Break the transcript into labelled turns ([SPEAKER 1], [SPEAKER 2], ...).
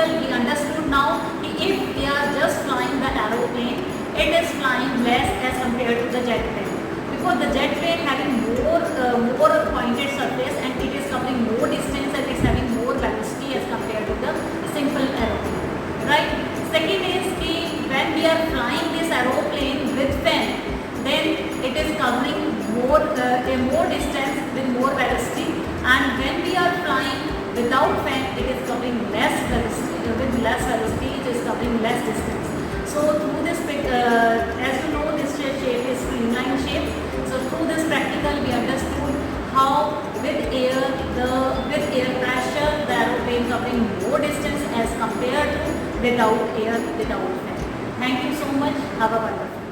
[SPEAKER 1] practical we understood now if we are just flying the aeroplane, it is flying less as compared to the jet plane, because the jet plane having more pointed surface and it is covering more distance and it's having more velocity as compared to the simple aeroplane, right? Second is when we are flying this aeroplane with fan, then it is covering more distance with more velocity, and when we are flying without fan, it is covering less velocity, with less velocity it is covering less distance. So through this, as you know, this shape is streamline shape. So through this practical we understood how with air pressure the aeroplane covering more distance as compared to without air, without fan. Thank you so much. Have a wonderful day.